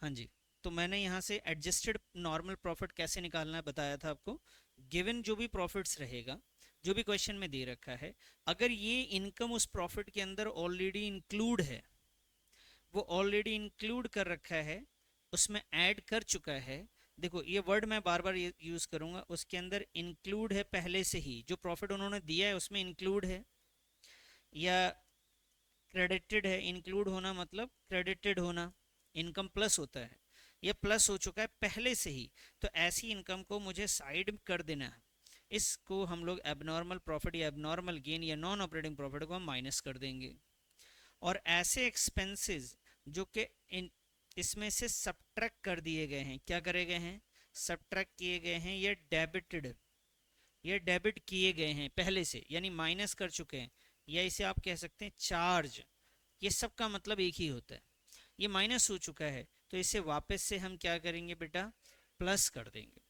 हाँ जी। तो मैंने यहाँ से एडजस्टेड नॉर्मल प्रॉफिट कैसे निकालना है बताया था आपको। गिवन जो भी प्रॉफिट्स रहेगा, जो भी क्वेश्चन में दे रखा है, अगर ये इनकम उस प्रॉफिट के अंदर ऑलरेडी इंक्लूड है, वो ऑलरेडी इंक्लूड कर रखा है, उसमें ऐड कर चुका है। देखो ये वर्ड मैं बार बार यूज करूंगा, उसके अंदर इंक्लूड है पहले से ही, जो प्रॉफिट उन्होंने दिया है उसमें इंक्लूड है, या क्रेडिटेड है। इंक्लूड होना मतलब क्रेडिटेड होना, इनकम प्लस होता है, ये प्लस हो चुका है पहले से ही। तो ऐसी इनकम को मुझे साइड कर देना है, इसको हम लोग एबनॉर्मल प्रॉफिट या एबनॉर्मल गेन या नॉन ऑपरेटिंग प्रॉफिट को हम माइनस कर देंगे। और ऐसे एक्सपेंसेस जो कि इन इसमें से सब्ट्रैक्ट कर दिए गए हैं, क्या करे गए हैं, सब्ट्रैक्ट किए गए हैं, ये डेबिट किए गए हैं पहले से, यानी माइनस कर चुके हैं, या इसे आप कह सकते हैं चार्ज। ये सब का मतलब एक ही होता है। ये माइनस हो चुका है तो इसे वापस से हम क्या करेंगे बेटा, प्लस कर देंगे।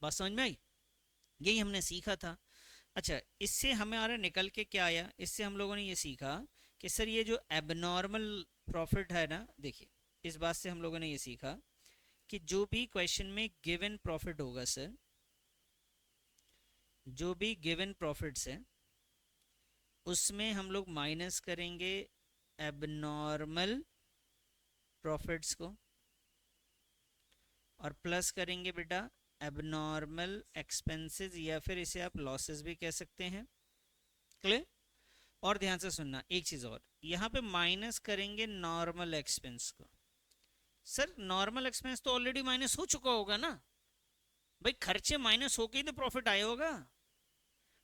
बात समझ में आई? यही हमने सीखा था। अच्छा, इससे हमारा निकल के क्या आया, इससे हम लोगों ने ये सीखा कि सर ये जो एबनॉर्मल प्रॉफिट है ना, देखिए इस बात से हम लोगों ने ये सीखा कि जो भी क्वेश्चन में गिवन प्रॉफिट होगा सर, जो भी गिवन प्रॉफिट्स है उसमें हम लोग माइनस करेंगे एबनॉर्मल प्रॉफिट्स को, और प्लस करेंगे बेटा एबनॉर्मल एक्सपेंसेस, या फिर इसे आप लॉसेस भी कह सकते हैं। क्लियर? और ध्यान से सुनना एक चीज और, यहाँ पे माइनस करेंगे नॉर्मल एक्सपेंस को। सर नॉर्मल एक्सपेंस तो ऑलरेडी माइनस हो चुका होगा ना, भाई खर्चे माइनस होके ही तो प्रॉफिट आया होगा।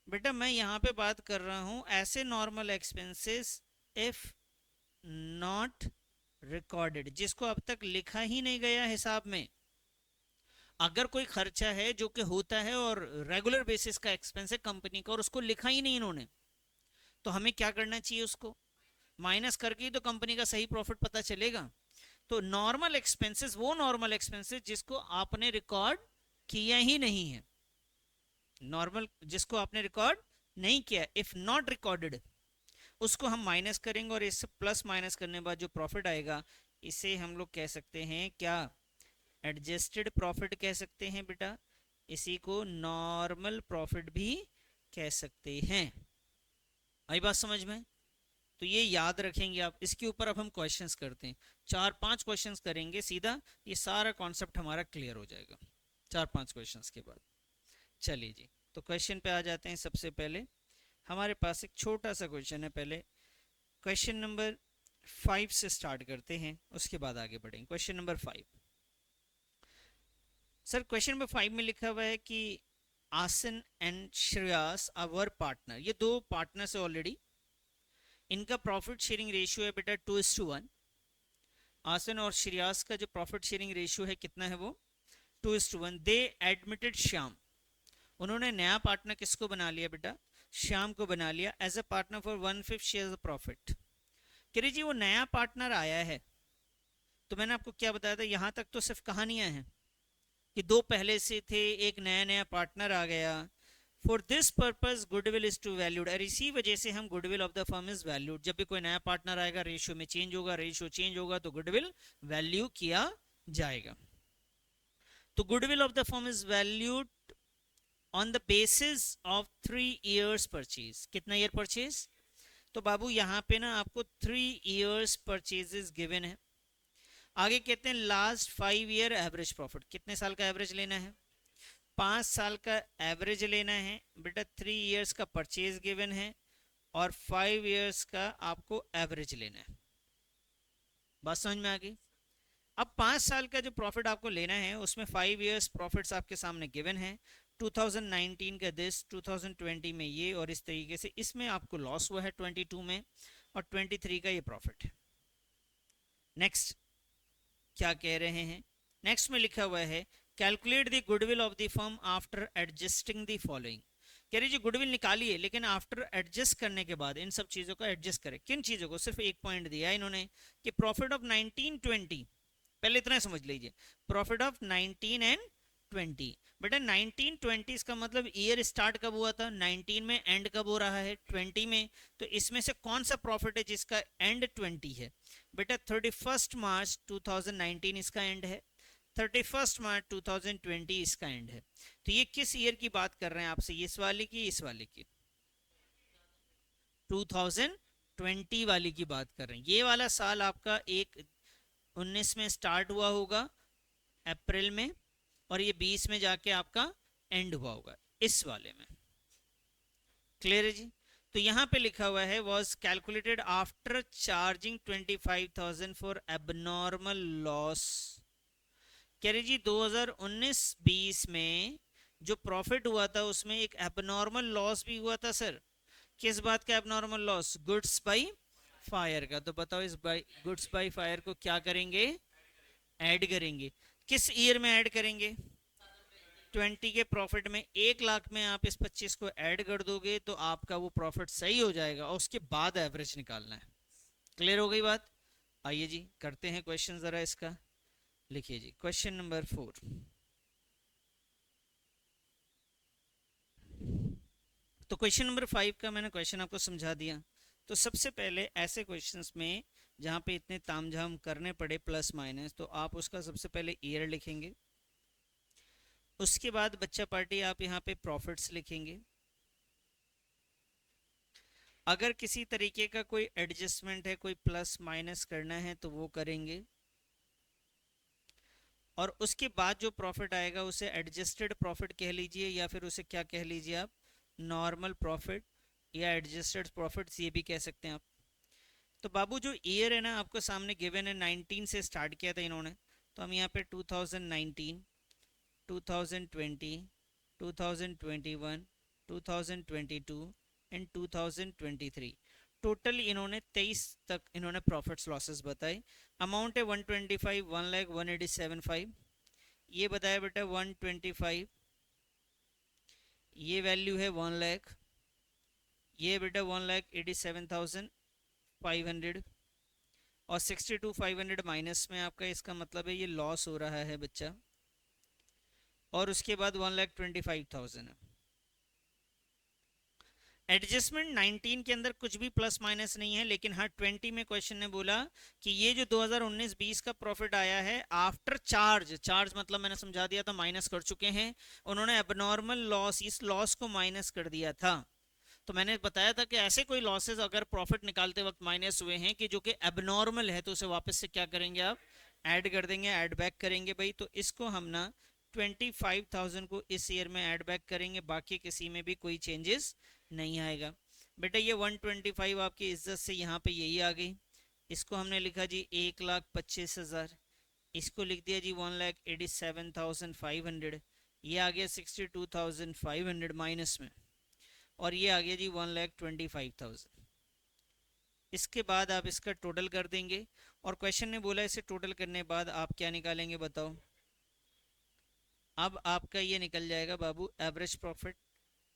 बेटा मैं यहाँ पे बात कर रहा हूँ ऐसे normal expenses if not recorded, जिसको अब तक लिखा ही नहीं गया हिसाब में। अगर कोई खर्चा है जो कि होता है और रेगुलर बेसिस का एक्सपेंस है कंपनी का, और उसको लिखा ही नहीं इन्होंने, तो हमें क्या करना चाहिए, उसको माइनस करके ही तो कंपनी का सही प्रॉफिट पता चलेगा। तो नॉर्मल एक्सपेंसेस वो नॉर्मल एक्सपेंसेस जिसको आपने रिकॉर्ड किया ही नहीं है, नॉर्मल जिसको आपने रिकॉर्ड नहीं किया, इफ नॉट रिकॉर्डेड, उसको हम माइनस करेंगे, और इससे प्लस माइनस करने के बाद जो प्रॉफिट आएगा इसे हम लोग कह सकते हैं क्या, एडजस्टेड प्रॉफिट कह सकते हैं बेटा। इसी को नॉर्मल प्रॉफिट भी कह सकते हैं। आई बात समझ में? तो ये याद रखेंगे आप, इसके ऊपर अब हम क्वेश्चंस करते हैं। 4-5 क्वेश्चंस करेंगे सीधा, ये सारा कॉन्सेप्ट हमारा क्लियर हो जाएगा 4-5 क्वेश्चंस के बाद। चलिए जी, तो क्वेश्चन पे आ जाते हैं। सबसे पहले हमारे पास एक छोटा सा क्वेश्चन है, पहले क्वेश्चन नंबर 5 से स्टार्ट करते हैं, उसके बाद आगे बढ़ेंगे। Question number 5, sir question number 5 में लिखा हुआ है कि आसन एंड श्रेयस आवर पार्टनर, ये दो पार्टनर्स है ऑलरेडी, इनका प्रॉफिट शेयरिंग रेशियो है बेटा 2:1। आसन और श्रेयस का जो प्रॉफिट शेयरिंग रेशियो है कितना है, वो 2:1। दे एडमिटेड श्याम, उन्होंने नया पार्टनर किसको बना लिया बेटा, श्याम को बना लिया as a partner for 1/5 share profit. करिए जी वो नया पार्टनर आया है, तो मैंने आपको क्या बताया था, यहां तक तो सिर्फ कहानियां हैं कि दो पहले से थे, एक नया नया पार्टनर आ गया। For this purpose goodwill is to valued, और इसी वजह से हम goodwill of the firm is valued. जब भी कोई नया पार्टनर आएगा रेशियो में चेंज होगा, रेशियो चेंज होगा तो गुडविल वैल्यू किया जाएगा। तो goodwill of the firm is valued on the basis of 3 years purchase. कितना ईयर परचेज? तो बाबू यहाँ पे ना आपको 3 years परचेजेस गिवन है। आगे कहते हैं लास्ट 5 year एवरेज प्रॉफिट, कितने साल का एवरेज लेना है, 5 साल का एवरेज लेना है बेटा। 3 years का परचेज गिवन है और 5 years का आपको एवरेज लेना है। बात समझ में आ गई? अब 5 साल का जो प्रॉफिट आपको लेना है उसमें 5 years प्रॉफिट्स आपके सामने गिवन है। 2019 का दिस, 2020 में ये, और इस तरीके से इसमें आपको लॉस हुआ है 22 में, और 23 का ये प्रॉफिट है। नेक्स्ट क्या कह रहे हैं, नेक्स्ट में लिखा हुआ है calculate the goodwill of the firm after adjusting the following. कह रही जी गुडविल निकालिए, लेकिन आफ्टर एडजस्ट करने के बाद इन सब चीजों को एडजस्ट करें। किन चीजों को? सिर्फ एक पॉइंट दिया इन्होंने कि प्रॉफिट ऑफ 1920, पहले इतना समझ लीजिए, प्रॉफिट ऑफ 19 एंड 20। बेटा 1920 इसका मतलब ईयर स्टार्ट कब हुआ था, 19 में, एंड कब हो रहा है 20 में। तो इसमें से कौन सा प्रॉफिट है जिसका एंड 20 है? बेटा 31 मार्च 2019 इसका एंड है, 31 मार्च 2020 इसका एंड है। तो ये किस ईयर की बात कर रहे हैं आपसे, इस वाले की, इस वाले की? 2020 वाली की बात कर रहे हैं। ये वाला साल आपका 19 में स्टार्ट हुआ होगा अप्रैल में, और ये 20 में जाके आपका एंड हुआ होगा इस वाले में। क्लियर है जी? तो यहां पे लिखा हुआ है was calculated after charging 25,000 for abnormal loss. कह रही जी 2019-20 में जो प्रॉफिट हुआ था उसमें एक एबनॉर्मल लॉस भी हुआ था सर। किस बात का abnormal loss? Goods by fire का। तो बताओ इस गुड्स बाई फायर को क्या करेंगे? ऐड करेंगे। किस ईयर में ऐड करेंगे? 20 के प्रॉफिट में 1 लाख में आप इस 25 को ऐड कर दोगे तो आपका वो प्रॉफिट सही हो जाएगा, और उसके बाद एवरेज निकालना है। क्लियर हो गई बात? आइए जी करते हैं क्वेश्चन जरा इसका। लिखिए जी क्वेश्चन नंबर 4। तो क्वेश्चन नंबर 5 का मैंने क्वेश्चन आपको समझा दिया। तो सबसे पहले ऐसे क्वेश्चंस में जहां पे इतने तामझाम करने पड़े प्लस माइनस, तो आप उसका सबसे पहले ईयर लिखेंगे। उसके बाद बच्चा पार्टी आप यहाँ पे प्रॉफिट्स लिखेंगे। अगर किसी तरीके का कोई एडजस्टमेंट है, कोई प्लस माइनस करना है तो वो करेंगे। और उसके बाद जो प्रॉफिट आएगा उसे एडजस्टेड प्रॉफिट कह लीजिए, या फिर उसे क्या कह लीजिए आप, नॉर्मल प्रॉफिट या एडजस्टेड प्रॉफिट ये भी कह सकते हैं आप। तो बाबू जो ईयर है ना आपको सामने गिवन है, 19 से स्टार्ट किया था इन्होंने। तो हम यहाँ पे 2019, 2020, 2021, 2022 एंड 2023, टोटल इन्होंने 23 तक इन्होंने प्रॉफिट्स लॉसेस बताए। अमाउंट है 125, 1,01,87,5। ये बताया बेटा 125, ये वैल्यू है 1 लाख, ये बेटा 1,87,500, और 62,500 माइनस में आपका इसका मतलब है ये लॉस हो रहा है बच्चा। और उसके बाद 1,25,000 है। एडजस्टमेंट 19 के अंदर कुछ भी प्लस माइनस नहीं है, लेकिन हाँ 20 में क्वेश्चन ने बोला कि ये जो 2019-20 का प्रॉफिट आया है आफ्टर चार्ज, चार्ज मतलब मैंने समझा दिया था माइनस कर चुके हैं, उन्होंने एबनॉर्मल लॉस, इस लॉस को माइनस कर दिया था। तो मैंने बताया था कि ऐसे कोई लॉसेस अगर प्रॉफिट निकालते वक्त माइनस हुए हैं कि जो कि एबनॉर्मल है, तो उसे वापस से क्या करेंगे आप, ऐड कर देंगे, ऐड बैक करेंगे भाई। तो इसको हम ना 25,000 को इस ईयर में ऐड बैक करेंगे, बाकी किसी में भी कोई चेंजेस नहीं आएगा। बेटा ये 125 आपकी इज्जत से यहाँ पे यही आ गई। इसको हमने लिखा जी 1,25,000, इसको लिख दिया जी 1,87,500, ये आ गया 62,500 माइनस में, और ये आ गया जी 1,25,000। इसके बाद आप इसका टोटल कर देंगे, और क्वेश्चन ने बोला इसे टोटल करने बाद आप क्या निकालेंगे बताओ। अब आपका ये निकल जाएगा बाबू एवरेज प्रॉफिट।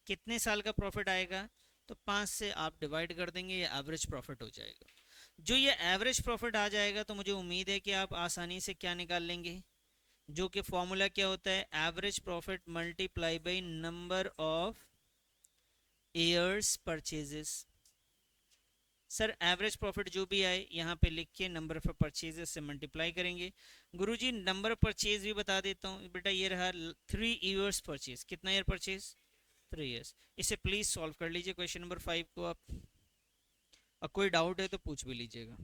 कितने साल का प्रॉफिट आएगा? तो 5 से आप डिवाइड कर देंगे, ये एवरेज प्रॉफिट हो जाएगा। जो ये एवरेज प्रॉफिट आ जाएगा तो मुझे उम्मीद है कि आप आसानी से क्या निकाल लेंगे, जो कि फॉर्मूला क्या होता है, average profit multiply by number of years purchases. Sir average profit जो भी आए यहाँ पे लिख के नंबर ऑफ परचेजेस से मल्टीप्लाई करेंगे। गुरुजी नंबर ऑफ परचेज भी बता देता हूँ बेटा, ये रहा 3 ईयर्स परचेज। कितना ईयर परचेज? 3 ईयर्स। इसे प्लीज सॉल्व कर लीजिए क्वेश्चन नंबर 5 को आप, और कोई डाउट है तो पूछ भी लीजिएगा।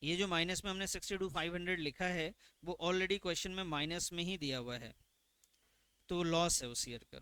ये जो माइनस में हमने 62,500 लिखा है वो ऑलरेडी क्वेश्चन में माइनस में ही दिया हुआ है, तो लॉस है उस ईयर का।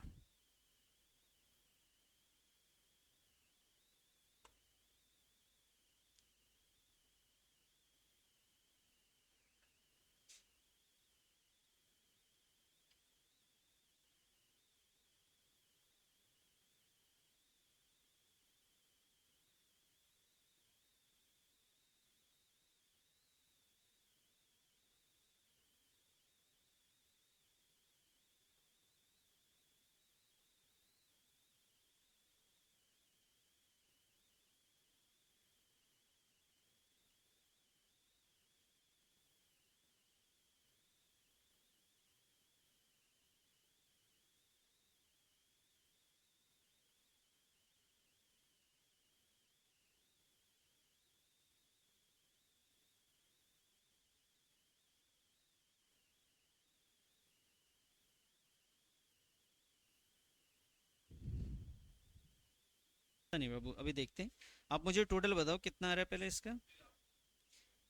नहीं बाबू, अभी देखते हैं। आप मुझे टोटल बताओ कितना आ रहा है पहले इसका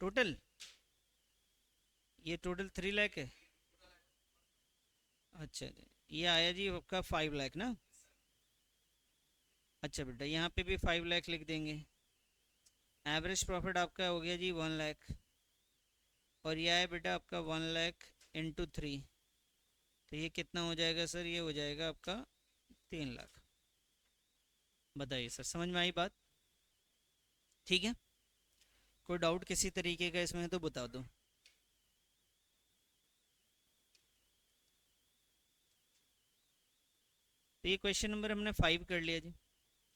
टोटल। ये टोटल 3 लाख है। अच्छा जी, ये आया जी आपका 5 लाख ना। अच्छा बेटा, यहाँ पे भी 5 लाख लिख देंगे। एवरेज प्रॉफिट आपका हो गया जी 1 लाख। और ये है बेटा आपका 1 लाख इंटू 3। तो ये कितना हो जाएगा सर? ये हो जाएगा आपका 3 लाख। बताइए सर, समझ में आई बात? ठीक है, कोई डाउट किसी तरीके का इसमें तो बता दो। तो ये क्वेश्चन नंबर हमने 5 कर लिया जी।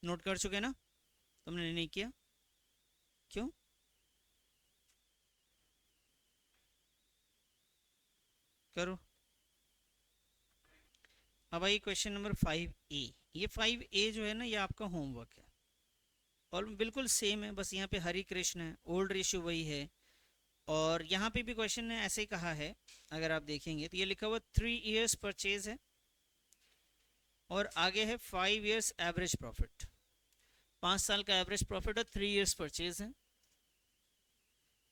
नोट कर चुके ना? तुमने नहीं किया? क्यों? करो। अब आइए क्वेश्चन नंबर 5A। ये 5A जो है ना, ये आपका होमवर्क है और बिल्कुल सेम है, बस यहाँ पे हरे कृष्ण है, ओल्ड रेशियो वही है। और यहाँ पे भी क्वेश्चन ने ऐसे ही कहा है, अगर आप देखेंगे तो ये लिखा हुआ 3 years परचेज है और आगे है 5 years एवरेज प्रॉफिट। 5 साल का एवरेज प्रॉफिट और 3 years परचेज है।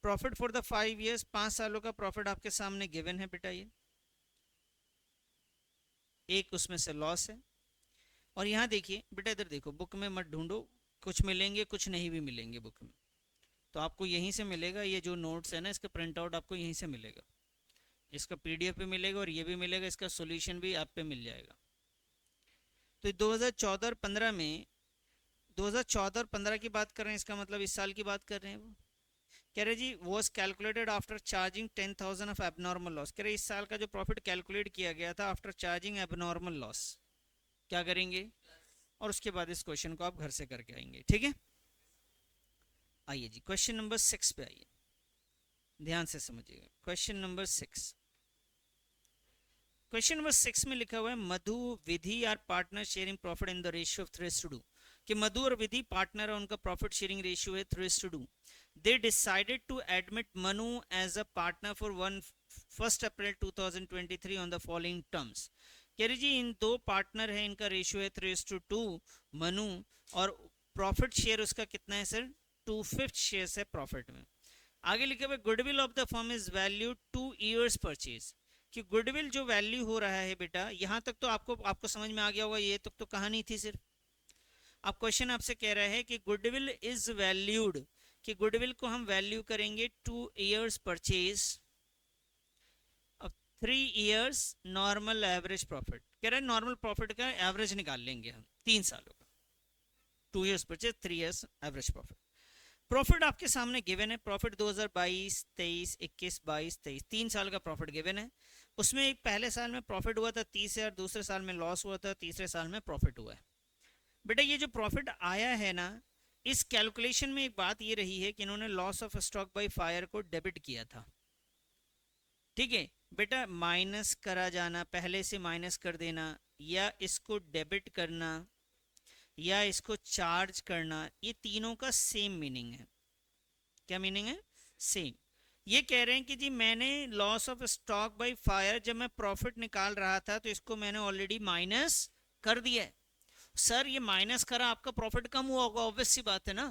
प्रॉफिट फॉर द 5 years, 5 सालों का प्रॉफिट आपके सामने गिवन है बेटा। ये एक उसमें से लॉस है। और यहाँ देखिए बेटा, इधर देखो, बुक में मत ढूंढो, कुछ मिलेंगे कुछ नहीं भी मिलेंगे बुक में। तो आपको यहीं से मिलेगा, ये जो नोट्स है ना, इसका प्रिंट आउट आपको यहीं से मिलेगा, इसका पीडीएफ भी मिलेगा और ये भी मिलेगा, इसका सॉल्यूशन भी आप पे मिल जाएगा। तो 2014 और 15 में, 2014 और 15 की बात कर रहे हैं, इसका मतलब इस साल की बात कर रहे हैं। वो कह रहे जी was calculated after charging 10,000 of abnormal loss. कह रहे इस साल का जो प्रॉफिट कैलकुलेट किया गया था आफ्टर चार्जिंग एबनॉर्मल लॉस, क्या करेंगे? और उसके बाद इस क्वेश्चन को आप घर से करके आएंगे, ठीक है? आइए जी क्वेश्चन नंबर 6 पे आइए, ध्यान से समझिएगा। क्वेश्चन नंबर 6, क्वेश्चन नंबर 6 में लिखा हुआ है Madhu Vidhi are partner sharing profit in the ratio of 3:2। कि मधु और विधि पार्टनर है, उनका प्रॉफिट शेयरिंग रेशियो है 3:2। They decided to admit Manu as a partner for 1 April 2023 on the following terms. कह रही जी इन दो पार्टनर है, इनका रेशियो है 3:2 मनु, और प्रॉफिट शेयर उसका कितना है सर? 2/5 शेयर है प्रॉफिट में। आगे लिखे हुए goodwill of the firm is value 2 years purchase. कि गुडविल जो वैल्यू हो रहा है बेटा, यहां तक तो आपको समझ में आ गया होगा, ये तक तो कहानी थी सिर्फ। अब क्वेश्चन आपसे कह रहा है कि गुडविल इज वैल्यूड, कि गुडविल को हम वैल्यू करेंगे 2 years परचेज, अब 3 years नॉर्मल एवरेज प्रॉफिट। कह रहा है नॉर्मल प्रॉफिट का एवरेज निकाल लेंगे हम 3 सालों का। 2 years purchase, 3 years average profit. Profit आपके सामने गिवन है, प्रॉफिट 2022, 23, 21, 22, 23, 3 साल का प्रॉफिट गिवन है। उसमें एक पहले साल में प्रॉफिट हुआ था 30,000, दूसरे साल में लॉस हुआ था, तीसरे साल में प्रॉफिट हुआ है। बेटा ये जो प्रॉफिट आया है ना, इस कैलकुलेशन में एक बात ये रही है कि इन्होंने loss of stock by fire को डेबिट किया था, ठीक है बेटा। माइनस करा जाना, पहले से माइनस कर देना, या इसको डेबिट करना, या इसको चार्ज करना, ये तीनों का सेम मीनिंग है। क्या मीनिंग है? सेम। ये कह रहे हैं कि जी मैंने loss of stock by fire, जब मैं प्रॉफिट निकाल रहा था तो इसको मैंने ऑलरेडी माइनस कर दिया है। सर ये माइनस करा, आपका प्रॉफिट कम हुआ होगा, ऑब्वियस सी बात है ना।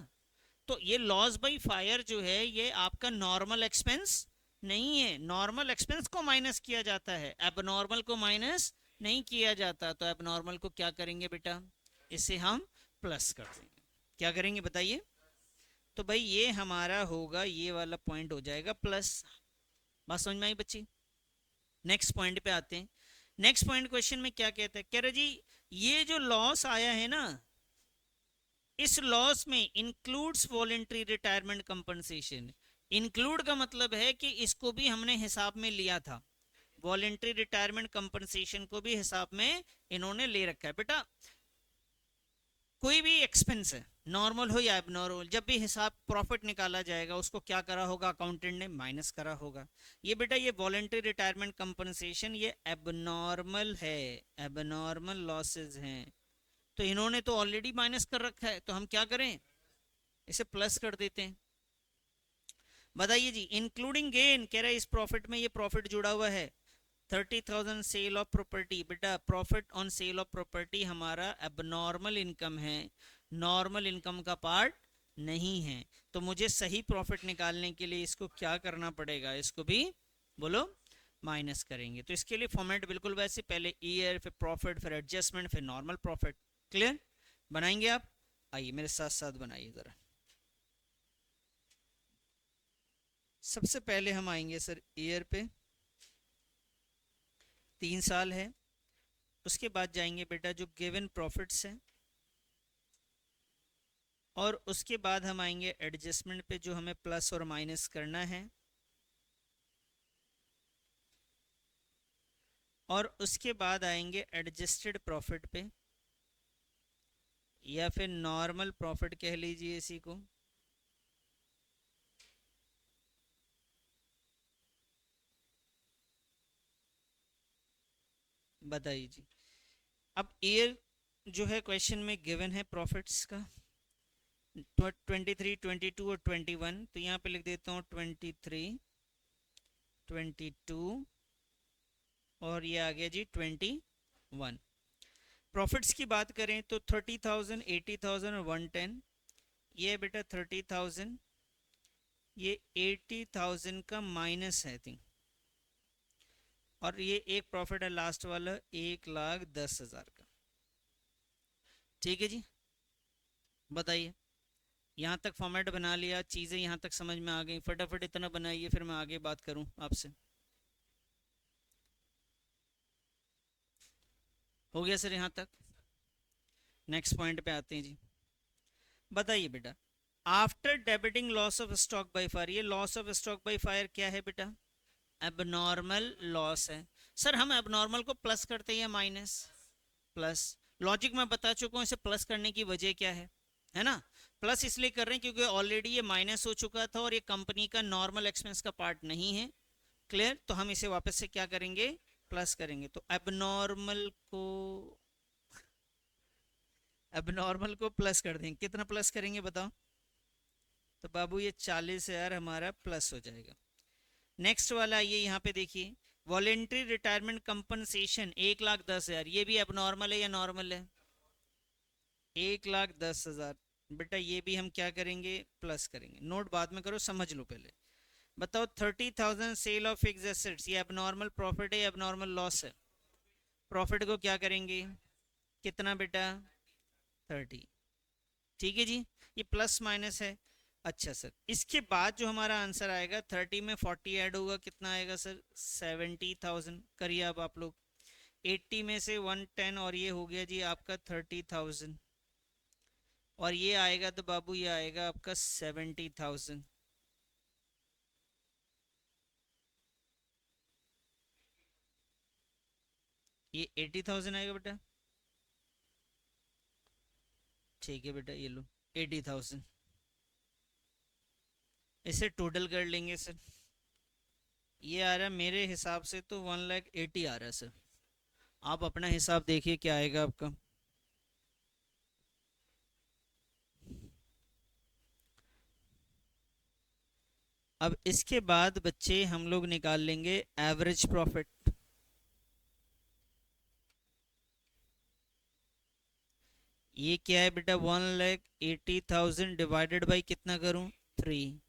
तो ये लॉस बाय फायर जो है, ये आपका नॉर्मल एक्सपेंस नहीं है। नॉर्मल एक्सपेंस को माइनस किया जाता है, एबनॉर्मल को माइनस नहीं किया जाता। तो एबनॉर्मल को क्या करेंगे बेटा? इसे हम प्लस कर देंगे। क्या करेंगे बताइए? तो भाई ये हमारा होगा, ये वाला पॉइंट हो जाएगा प्लस। बात समझ में आई बच्ची? नेक्स्ट पॉइंट पे आते हैं। नेक्स्ट पॉइंट क्वेश्चन में क्या कहता है? कह रहे जी ये जो लॉस आया है ना, इस लॉस में includes voluntary retirement compensation. Include का मतलब है कि इसको भी हमने हिसाब में लिया था, वॉलेंट्री रिटायरमेंट कंपनसेशन को भी हिसाब में इन्होंने ले रखा है। बेटा कोई भी एक्सपेंस है, नॉर्मल हो या एबनॉर्मल, जब भी हिसाब प्रॉफिट निकाला जाएगा उसको क्या करा होगा? अकाउंटेंट ने माइनस करा होगा। ये बेटा ये वॉलेंट्री रिटायरमेंट कंपनसेशन ये एबनॉर्मल है, एबनॉर्मल लॉसेस हैं, तो इन्होंने तो ऑलरेडी माइनस कर रखा है, तो हम क्या करें? इसे प्लस कर देते हैं। बताइए जी इंक्लूडिंग गेन, कह रहा है इस प्रॉफिट में ये प्रॉफिट जुड़ा हुआ है 30,000 सेल ऑफ प्रॉपर्टी। बेटा profit on sale of property हमारा एबनॉर्मल इनकम है, नॉर्मल इनकम का पार्ट नहीं है। तो मुझे सही प्रॉफिट निकालने के लिए इसको क्या करना पड़ेगा, इसको भी बोलो माइनस करेंगे। तो इसके लिए फॉर्मेट बिल्कुल वैसे, पहले ईयर, फिर प्रॉफिट, फिर एडजस्टमेंट, फिर नॉर्मल प्रॉफिट। क्लियर? बनाएंगे आप? आइए मेरे साथ साथ बनाइए जरा। सबसे पहले हम आएंगे सर ईयर पे, 3 साल है। उसके बाद जाएंगे बेटा जो गिवन प्रॉफिट्स है, और उसके बाद हम आएंगे एडजस्टमेंट पे जो हमें प्लस और माइनस करना है, और उसके बाद आएंगे एडजस्टेड प्रॉफिट पे, या फिर नॉर्मल प्रॉफिट कह लीजिए इसी को। बताइए जी। अब ईयर जो है क्वेश्चन में गिवन है प्रॉफिट्स का 23, 22 और 21, तो यहाँ पे लिख देता हूँ 23, 22 और ये आ गया जी 21। प्रॉफिट्स की बात करें तो 30,000, 80,000 और 110। ये बेटा 30,000, ये 80,000 का माइनस है थिंक, और ये एक प्रॉफिट है लास्ट वाला 1,10,000 का। ठीक है जी, बताइए। यहाँ तक फॉर्मेट बना लिया, चीज़ें यहाँ तक समझ में आ गई, फटाफट इतना बनाइए फिर मैं आगे बात करूँ आपसे। हो गया सर यहाँ तक? नेक्स्ट पॉइंट पे आते हैं जी। बताइए बेटा, after debiting loss of stock by fire, ये loss of stock by fire क्या है बेटा? एबनॉर्मल लॉस है। सर हम एबनॉर्मल को प्लस करते हैं या माइनस? प्लस। लॉजिक मैं बता चुका हूँ इसे प्लस करने की वजह क्या है ना? प्लस इसलिए कर रहे हैं क्योंकि ऑलरेडी ये माइनस हो चुका था और ये कंपनी का नॉर्मल एक्सपेंस का पार्ट नहीं है। क्लियर? तो हम इसे वापस से क्या करेंगे? प्लस करेंगे। तो एबनॉर्मल को प्लस कर देंगे। कितना प्लस करेंगे बताओ? तो बाबू ये 40,000 हमारा प्लस हो जाएगा। नेक्स्ट वाला ये यहाँ पे देखिए, वॉलेंट्री रिटायरमेंट कंपनसेशन 1,10,000, ये भी एबनॉर्मल है या नॉर्मल है? 1,10,000। बेटा ये भी हम क्या करेंगे? प्लस करेंगे। नोट बाद में करो, समझ लो पहले। बताओ 30,000 सेल ऑफ फिक्स एसेट्स, ये एबनॉर्मल प्रॉफिट है या एबनॉर्मल लॉस है? प्रॉफिट को क्या करेंगे? कितना बेटा? 30। ठीक है जी, ये प्लस माइनस है। अच्छा सर, इसके बाद जो हमारा आंसर आएगा 30 में 40 ऐड होगा, कितना आएगा सर? 70,000। करिए अब आप लोग। 80 में से 110 और ये हो गया जी आपका 30,000, और ये आएगा तो बाबू ये आएगा आपका 70,000। ये 80,000 आएगा बेटा। ठीक है बेटा, ये लो 80,000। इसे टोटल कर लेंगे सर। ये आ रहा है मेरे हिसाब से तो 1,80,000 आ रहा है सर। आप अपना हिसाब देखिए क्या आएगा आपका। अब इसके बाद बच्चे हम लोग निकाल लेंगे एवरेज प्रॉफिट। ये क्या है बेटा? 1,80,000 डिवाइडेड बाई कितना करूं? 3।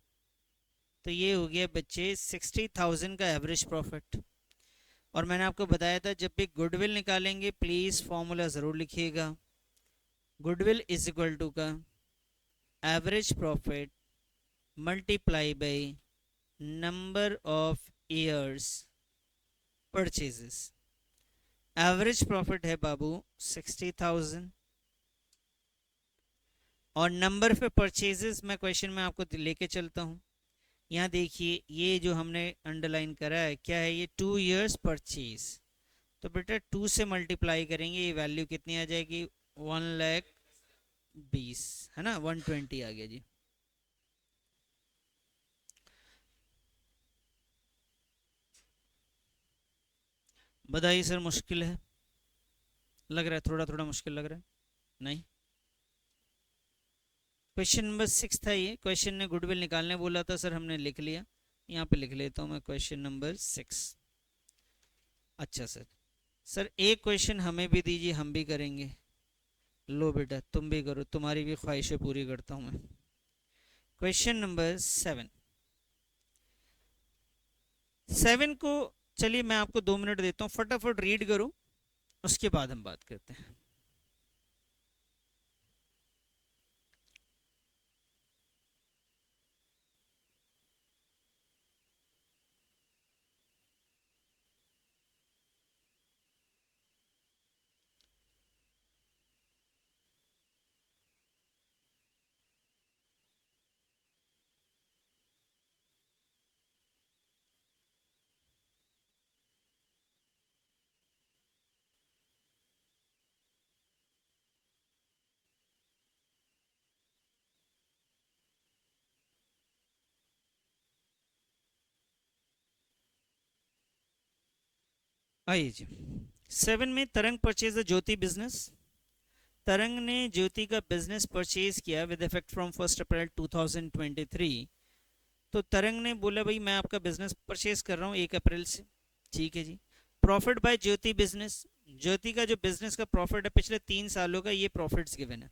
तो ये हो गया बच्चे 60,000 का एवरेज प्रॉफिट। और मैंने आपको बताया था जब भी गुडविल निकालेंगे प्लीज फॉर्मूला जरूर लिखिएगा। गुडविल इज इक्वल टू का average profit multiply by number of years purchases. Average profit है बाबू 60,000, और नंबर पे परचेजेस मैं क्वेश्चन में आपको लेके चलता हूँ। यहाँ देखिए ये जो हमने अंडरलाइन करा है क्या है? ये 2 इयर्स परचेज। तो बेटा 2 से मल्टीप्लाई करेंगे, ये वैल्यू कितनी आ जाएगी? 1,20,000 है ना? 120 आ गया जी। बताइए सर, मुश्किल है? लग रहा है थोड़ा थोड़ा मुश्किल लग रहा है? नहीं। क्वेश्चन नंबर 6 था ये। क्वेश्चन ने गुडविल निकालने बोला था सर, हमने लिख लिया। यहाँ पे लिख लेता हूँ मैं क्वेश्चन नंबर 6। अच्छा सर, सर एक क्वेश्चन हमें भी दीजिए, हम भी करेंगे। लो बेटा तुम भी करो, तुम्हारी भी ख्वाहिशें पूरी करता हूँ मैं। Question number 7। 7 को चलिए मैं आपको 2 मिनट देता हूँ, फटाफट रीड करो, उसके बाद हम बात करते हैं। आइए जी। 7 में तरंग परचेज द ज्योति बिजनेस। तरंग ने ज्योति का बिजनेस परचेज किया विद इफेक्ट फ्रॉम 1 अप्रैल 2023। तो तरंग ने बोला भाई मैं आपका बिजनेस परचेज कर रहा हूँ 1 अप्रैल से। ठीक है जी। प्रॉफिट बाय ज्योति बिजनेस, ज्योति का जो बिजनेस का प्रॉफिट है पिछले 3 सालों का, ये प्रॉफिट्स गिवन है।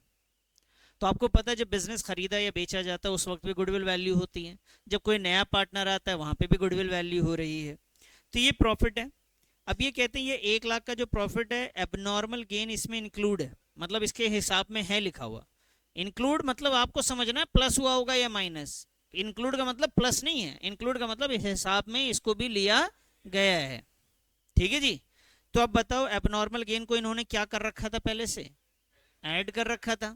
तो आपको पता है जब बिजनेस खरीदा या बेचा जाता है उस वक्त भी गुडविल वैल्यू होती है, जब कोई नया पार्टनर आता है वहां पे भी गुडविल वैल्यू हो रही है। तो ये प्रॉफिट है। अब ये कहते हैं ये 1 लाख का जो प्रॉफिट है एबनॉर्मल गेन इसमें इंक्लूड है, मतलब इसके हिसाब में है लिखा हुआ। इंक्लूड मतलब आपको समझना है प्लस हुआ होगा या माइनस। इंक्लूड का मतलब प्लस नहीं है, इंक्लूड का मतलब इस हिसाब में इसको भी लिया गया है। ठीक है जी। तो अब बताओ एबनॉर्मल गेन को इन्होंने क्या कर रखा था, पहले से ऐड कर रखा था।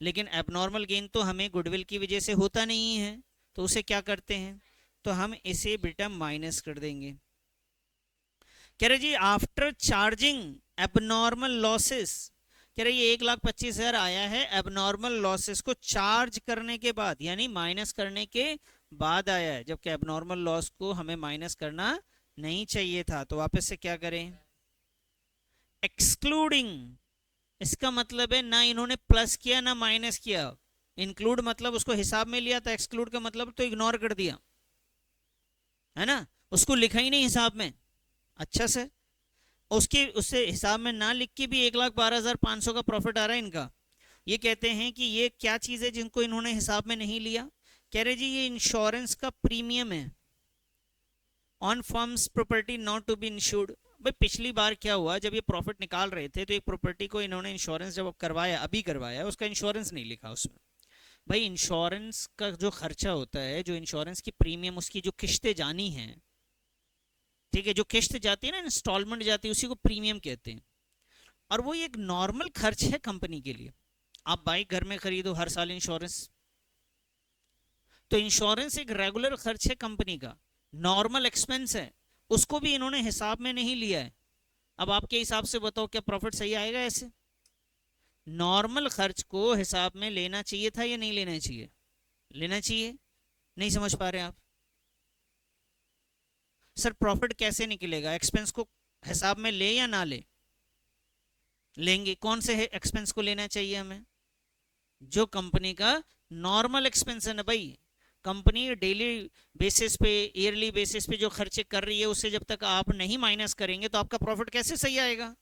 लेकिन एबनॉर्मल गेन तो हमें गुडविल की वजह से होता नहीं है, तो उसे क्या करते हैं, तो हम इसे बेटा माइनस कर देंगे। कह रहे जी आफ्टर चार्जिंग एबनॉर्मल लॉसेस, कह रहे ये 1,25,000 आया है एबनॉर्मल लॉसेस को चार्ज करने के बाद, यानी माइनस करने के बाद आया है, जबकि एबनॉर्मल लॉस को हमें माइनस करना नहीं चाहिए था। तो वापस से क्या करें, एक्सक्लूडिंग, इसका मतलब है ना इन्होंने प्लस किया ना माइनस किया। इंक्लूड मतलब उसको हिसाब में लिया था, एक्सक्लूड का मतलब तो इग्नोर कर दिया, है ना, उसको लिखा ही नहीं हिसाब में। अच्छा से उसके उससे हिसाब में ना लिख के भी 1,12,500 का प्रॉफिट आ रहा है इनका। ये कहते हैं कि ये क्या चीज है जिनको इन्होंने हिसाब में नहीं लिया। कह रहे जी ये इंश्योरेंस का प्रीमियम है on firm's property not to be insured. भाई पिछली बार क्या हुआ, जब ये प्रॉफिट निकाल रहे थे तो एक प्रॉपर्टी को इन्होंने इंश्योरेंस जब करवाया, अभी करवाया, उसका इंश्योरेंस नहीं लिखा उसमें। भाई इंश्योरेंस का जो खर्चा होता है, जो इंश्योरेंस की प्रीमियम, उसकी जो किश्तें जानी है, ठीक है, जो किश्त जाती है ना, इंस्टॉलमेंट जाती है, उसी को प्रीमियम कहते हैं। और वो एक नॉर्मल खर्च है कंपनी के लिए। आप बाइक घर में खरीदो हर साल इंश्योरेंस, तो इंश्योरेंस एक रेगुलर खर्च है कंपनी का, नॉर्मल एक्सपेंस है, उसको भी इन्होंने हिसाब में नहीं लिया है। अब आपके हिसाब से बताओ क्या प्रॉफिट सही आएगा ऐसे। नॉर्मल खर्च को हिसाब में लेना चाहिए था या नहीं लेना चाहिए, लेना चाहिए। नहीं समझ पा रहे आप। सर प्रॉफिट कैसे निकलेगा, एक्सपेंस को हिसाब में ले या ना ले, लेंगे। कौन से एक्सपेंस को लेना चाहिए हमें, जो कंपनी का नॉर्मल एक्सपेंस है ना भाई। कंपनी डेली बेसिस पे, ईयरली बेसिस पे जो खर्चे कर रही है उससे जब तक आप नहीं माइनस करेंगे तो आपका प्रॉफिट कैसे सही आएगा।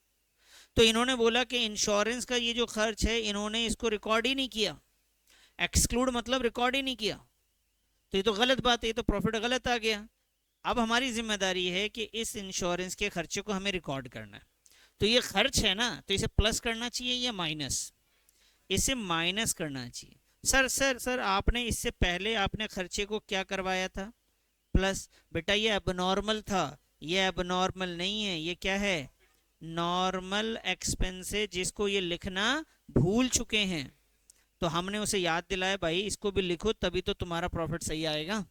तो इन्होंने बोला कि इंश्योरेंस का ये जो खर्च है इन्होंने इसको रिकॉर्ड ही नहीं किया, एक्सक्लूड मतलब रिकॉर्ड ही नहीं किया। तो ये तो गलत बात है, ये तो प्रॉफिट गलत आ गया। अब हमारी जिम्मेदारी है कि इस इंश्योरेंस के खर्चे को हमें रिकॉर्ड करना है। तो ये खर्च है ना, तो इसे प्लस करना चाहिए या माइनस, इसे माइनस करना चाहिए। सर आपने इससे पहले आपने खर्चे को क्या करवाया था, प्लस। बेटा ये एबनॉर्मल था, ये एबनॉर्मल नहीं है, ये क्या है, नॉर्मल एक्सपेंस है, जिसको ये लिखना भूल चुके हैं। तो हमने उसे याद दिलाया भाई इसको भी लिखो, तभी तो तुम्हारा प्रॉफिट सही आएगा।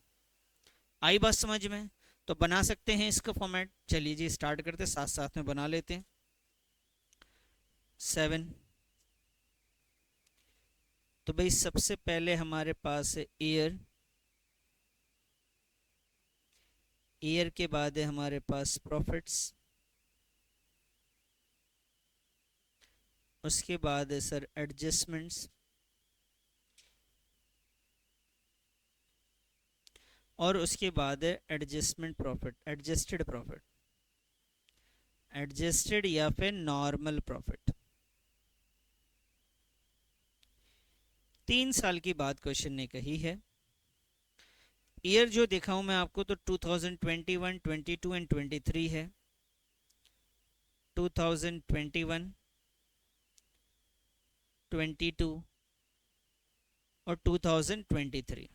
आई बात समझ में। तो बना सकते हैं इसका फॉर्मेट। चलिए जी स्टार्ट करते, साथ साथ में बना लेते हैं। 7। तो भाई सबसे पहले हमारे पास है ईयर, ईयर के बाद है हमारे पास प्रॉफिट्स, उसके बाद है सर एडजस्टमेंट्स, और उसके बाद है adjustment profit, adjusted profit, adjusted या फिर नॉर्मल प्रॉफिट। 3 साल की बात क्वेश्चन ने कही है। ईयर जो दिखाऊं मैं आपको तो 2021, 22 एंड 23 है। 2021, 22 और 2023।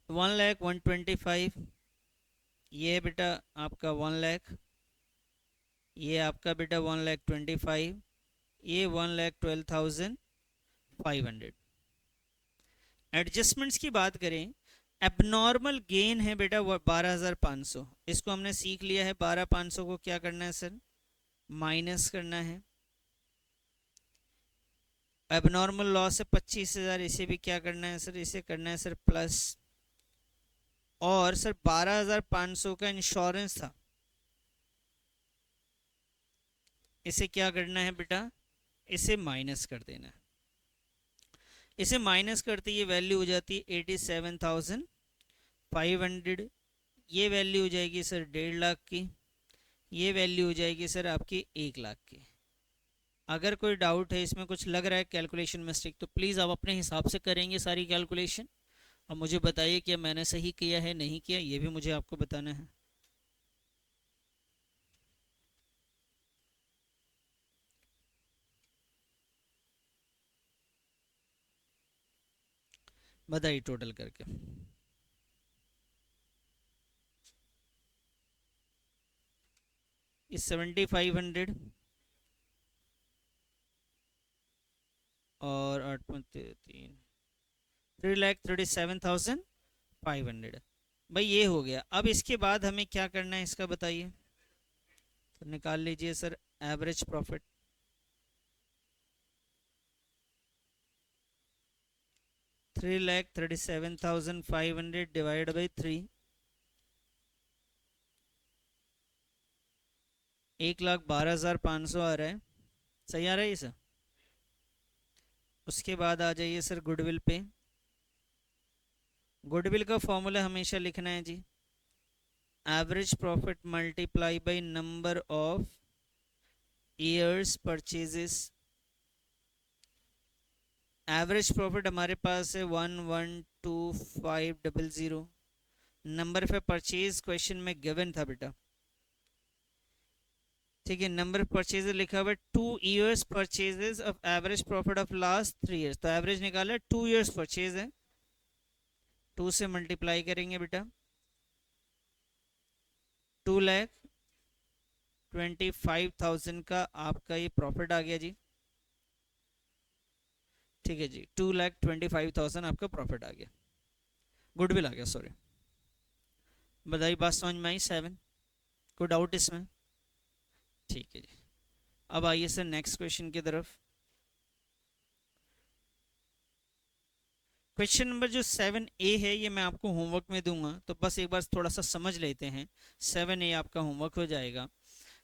1,01,25 ये है बेटा आपका 1,00,000, ये आपका बेटा 1,25,000, ये 1,12,500। एडजस्टमेंट्स की बात करें, एबनॉर्मल गेन है बेटा 12,500। इसको हमने सीख लिया है। 12,500 को क्या करना है सर, माइनस करना है। एबनॉर्मल लॉस है 25,000, इसे भी क्या करना है सर, इसे करना है सर प्लस। और सर 12,500 का इंश्योरेंस था, इसे क्या करना है बेटा, इसे माइनस कर देना है। इसे माइनस करते ये वैल्यू हो जाती है 87,500। ये वैल्यू हो जाएगी सर 1.5 लाख की, ये वैल्यू हो जाएगी सर आपकी 1 लाख की। अगर कोई डाउट है, इसमें कुछ लग रहा है कैलकुलेशन मिस्टेक, तो प्लीज़ आप अपने हिसाब से करेंगे सारी कैलकुलेशन और मुझे बताइए कि मैंने सही किया है नहीं किया, ये भी मुझे आपको बताना है। बताइए टोटल करके। इस 7,500 और 8.3, 3,37,500। भाई ये हो गया। अब इसके बाद हमें क्या करना है इसका बताइए, तो निकाल लीजिए sir average profit. 3,37,500 divide by 3, 1,12,500 आ रहा है। सही आ रहा है ये सर। उसके बाद आ जाइए सर गुडविल पे। गुडविल का फॉर्मूला हमेशा लिखना है जी, average profit multiply by number of years purchases. Average profit हमारे पास है 112500। नंबर पे परचेज क्वेश्चन में गिवन था बेटा, ठीक है। नंबर परचेज लिखा हुआ है 2 years purchases of average profit of last 3 years, तो एवरेज निकाला 2 years परचेज है। 2 से मल्टीप्लाई करेंगे बेटा, 2,25,000 का आपका ये प्रॉफिट आ गया जी। ठीक है जी, 2,25,000 आपका प्रॉफिट आ गया, गुडविल आ गया सॉरी। बताइए बात समझ में आई 7? कोई डाउट इसमें? ठीक है जी। अब आइए सर नेक्स्ट क्वेश्चन की तरफ। क्वेश्चन नंबर जो 7A है ये मैं आपको होमवर्क में दूंगा, तो बस एक बार थोड़ा सा समझ लेते हैं। 7A आपका होमवर्क हो जाएगा।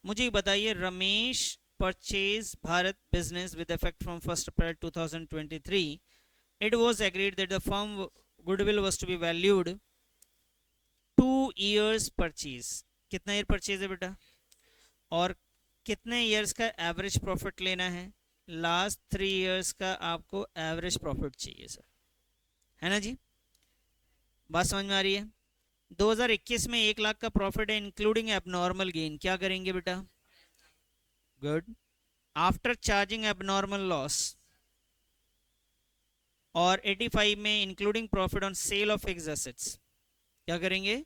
मुझे बताइए, Ramesh purchase Bharat business with effect from 1 April 2023। It was agreed that the firm goodwill was to be valued 2 years purchase. कितना ईयर परचेज है बेटा, और कितने ईयर्स का एवरेज प्रॉफिट लेना है, लास्ट 3 years का आपको एवरेज प्रॉफिट चाहिए सर, है ना जी। बात समझ में आ रही है। 2021 में 1 लाख का प्रॉफिट है इंक्लूडिंग एबनॉर्मल गेन, क्या करेंगे बेटा, good. After charging abnormal loss, और 85 में including profit on sale of fixed assets, क्या करेंगे,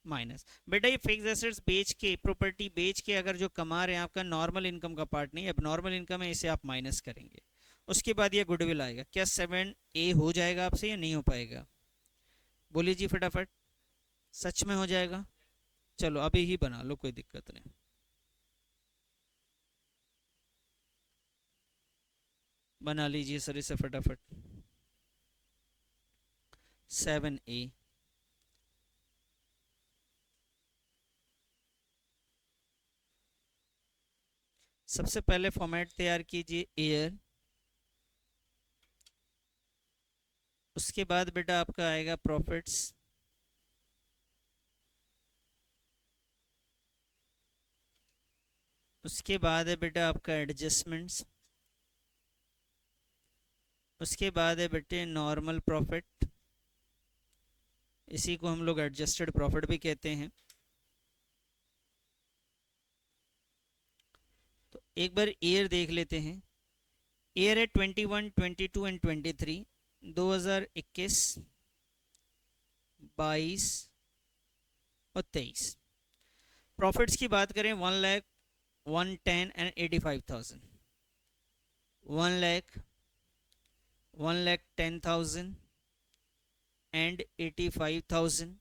माइनस। बेटा ये फिक्स्ड एसेट्स बेच के, प्रॉपर्टी बेच के अगर जो कमा रहे हैं, आपका नॉर्मल इनकम का पार्ट नहीं, एबनॉर्मल इनकम है, इसे आप माइनस करेंगे। उसके बाद ये गुडविल आएगा। क्या 7A हो जाएगा आपसे या नहीं हो पाएगा, बोलिए जी फटाफट। सच में हो जाएगा, चलो अभी ही बना लो, कोई दिक्कत नहीं। बना लीजिए सर इसे फटाफट। 7A। सबसे पहले फॉर्मेट तैयार कीजिए ईयर, उसके बाद बेटा आपका आएगा प्रॉफिट्स, उसके बाद है बेटा आपका एडजस्टमेंट्स, उसके बाद है बेटे नॉर्मल प्रॉफिट, इसी को हम लोग एडजस्टेड प्रॉफिट भी कहते हैं। तो एक बार ईयर देख लेते हैं। ईयर है 21, 22 एंड 23, 2021, 22 और 23। प्रॉफिट्स की बात करें 1 lakh 110 and 85,000, 1 lakh 1,10,000 and 85,000।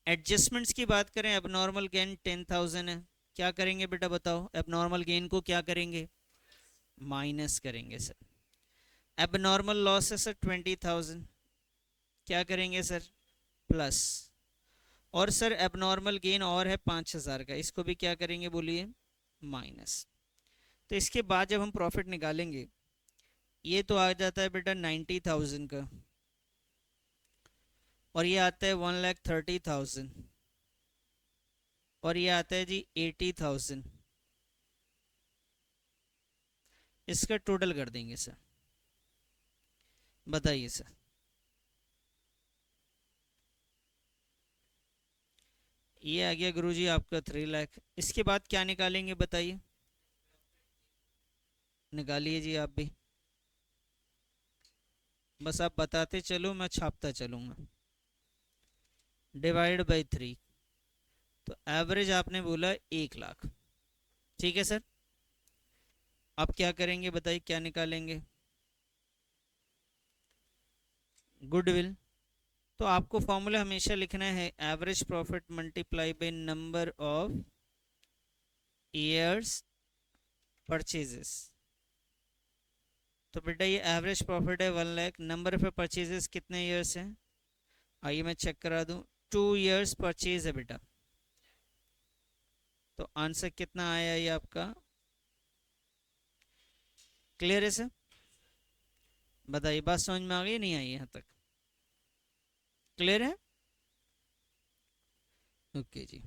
Adjustments की बात करें एबनॉर्मल गेन 10,000 है, क्या करेंगे बेटा बताओ, एबनॉर्मल गेन को क्या करेंगे, माइनस करेंगे सर। एबनॉर्मल लॉस है सर 20,000, क्या करेंगे सर, प्लस। और सर एबनॉर्मल गेन और है 5,000 का, इसको भी क्या करेंगे बोलिए, माइनस। तो इसके बाद जब हम प्रॉफिट निकालेंगे, ये तो आ जाता है बेटा 90,000 का, और ये आता है 1,30,000, और ये आता है जी 80,000। इसका टोटल कर देंगे सर, बताइए सर। ये आ गया गुरुजी आपका 3 लाख। इसके बाद क्या निकालेंगे बताइए, निकालिए जी आप भी, बस आप बताते चलो मैं छापता चलूंगा। डिवाइड बाई 3, तो एवरेज आपने बोला 1 लाख, ठीक है सर। अब क्या करेंगे बताइए, क्या निकालेंगे, गुडविल। तो आपको फॉर्मूला हमेशा लिखना है average profit multiply by number of years purchases. तो बेटा ये एवरेज प्रॉफिट है 1 लाख, नंबर ऑफ परचेजेस कितने ईयर्स हैं, आइए मैं चेक करा दूं, 2 ईयर्स परचेज है बेटा। तो आंसर कितना आया ये आपका, क्लियर है सर, बताइए बात समझ में आ गई नहीं आई यहाँ तक, क्लियर है, ओके जी।